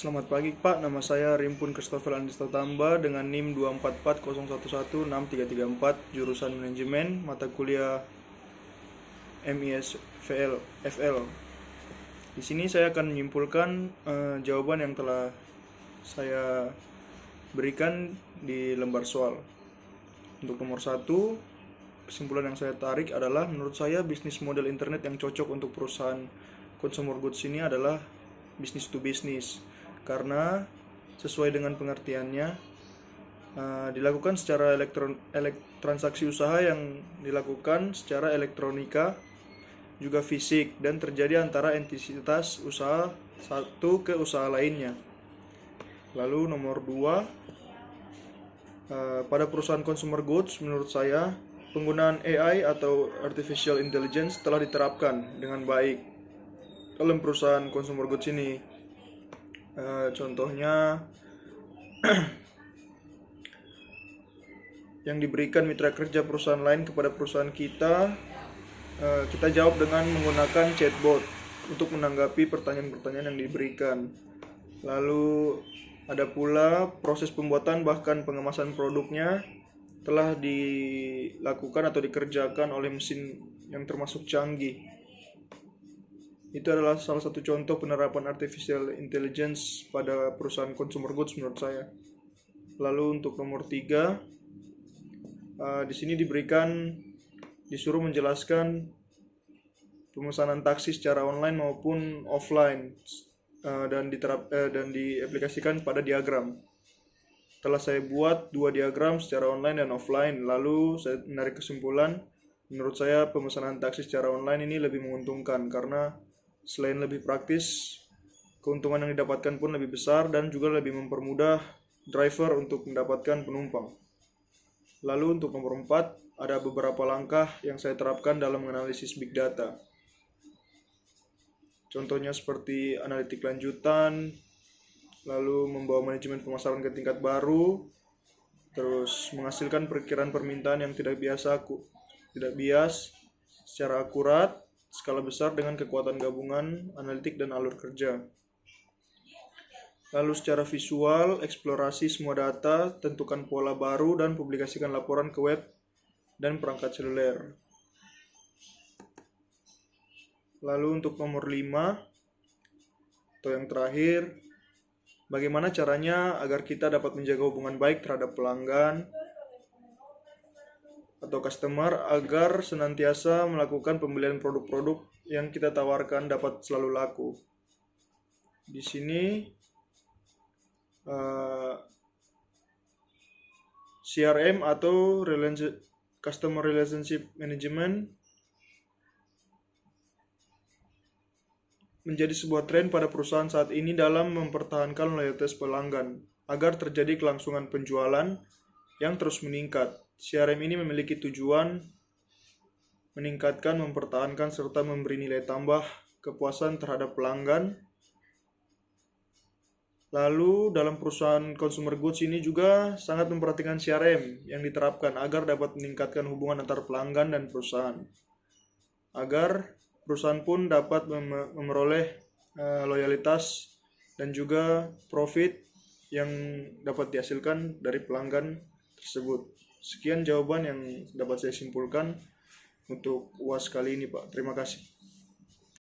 Selamat pagi Pak, nama saya Rimpun Christopher Andista Tamba dengan NIM 24401163334, jurusan manajemen, mata kuliah MIS FL. Di sini saya akan menyimpulkan jawaban yang telah saya berikan di lembar soal. Untuk nomor 1, kesimpulan yang saya tarik adalah menurut saya bisnis model internet yang cocok untuk perusahaan consumer goods ini adalah bisnis to bisnis, karena sesuai dengan pengertiannya dilakukan secara transaksi usaha yang dilakukan secara elektronika juga fisik dan terjadi antara entitas usaha satu ke usaha lainnya. Lalu nomor 2, pada perusahaan consumer goods menurut saya penggunaan AI atau artificial intelligence telah diterapkan dengan baik dalam perusahaan consumer goods ini. Contohnya yang diberikan mitra kerja perusahaan lain kepada perusahaan kita jawab dengan menggunakan chatbot untuk menanggapi pertanyaan-pertanyaan yang diberikan. Lalu ada pula proses pembuatan bahkan pengemasan produknya telah dilakukan atau dikerjakan oleh mesin yang termasuk canggih. Itu adalah salah satu contoh penerapan artificial intelligence pada perusahaan consumer goods menurut saya. Lalu untuk nomor 3, di sini disuruh menjelaskan pemesanan taksi secara online maupun offline dan diaplikasikan pada diagram. Telah saya buat 2 diagram secara online dan offline. Lalu saya menarik kesimpulan, menurut saya pemesanan taksi secara online ini lebih menguntungkan karena selain lebih praktis, keuntungan yang didapatkan pun lebih besar dan juga lebih mempermudah driver untuk mendapatkan penumpang. Lalu untuk nomor 4, ada beberapa langkah yang saya terapkan dalam menganalisis big data. Contohnya seperti analitik lanjutan, lalu membawa manajemen pemasaran ke tingkat baru, terus menghasilkan perkiraan permintaan yang tidak bias secara akurat, skala besar dengan kekuatan gabungan analitik dan alur kerja. Lalu secara visual, eksplorasi semua data, tentukan pola baru dan publikasikan laporan ke web dan perangkat seluler. Lalu untuk nomor 5 atau yang terakhir, bagaimana caranya agar kita dapat menjaga hubungan baik terhadap pelanggan atau customer agar senantiasa melakukan pembelian produk-produk yang kita tawarkan dapat selalu laku. Di sini CRM atau Customer Relationship Management menjadi sebuah tren pada perusahaan saat ini dalam mempertahankan loyalitas pelanggan agar terjadi kelangsungan penjualan yang terus meningkat. CRM ini memiliki tujuan meningkatkan, mempertahankan, serta memberi nilai tambah kepuasan terhadap pelanggan. Lalu dalam perusahaan consumer goods ini juga sangat memperhatikan CRM yang diterapkan agar dapat meningkatkan hubungan antar pelanggan dan perusahaan, agar perusahaan pun dapat memperoleh loyalitas dan juga profit yang dapat dihasilkan dari pelanggan tersebut. Sekian jawaban yang dapat saya simpulkan untuk UAS kali ini, Pak. Terima kasih.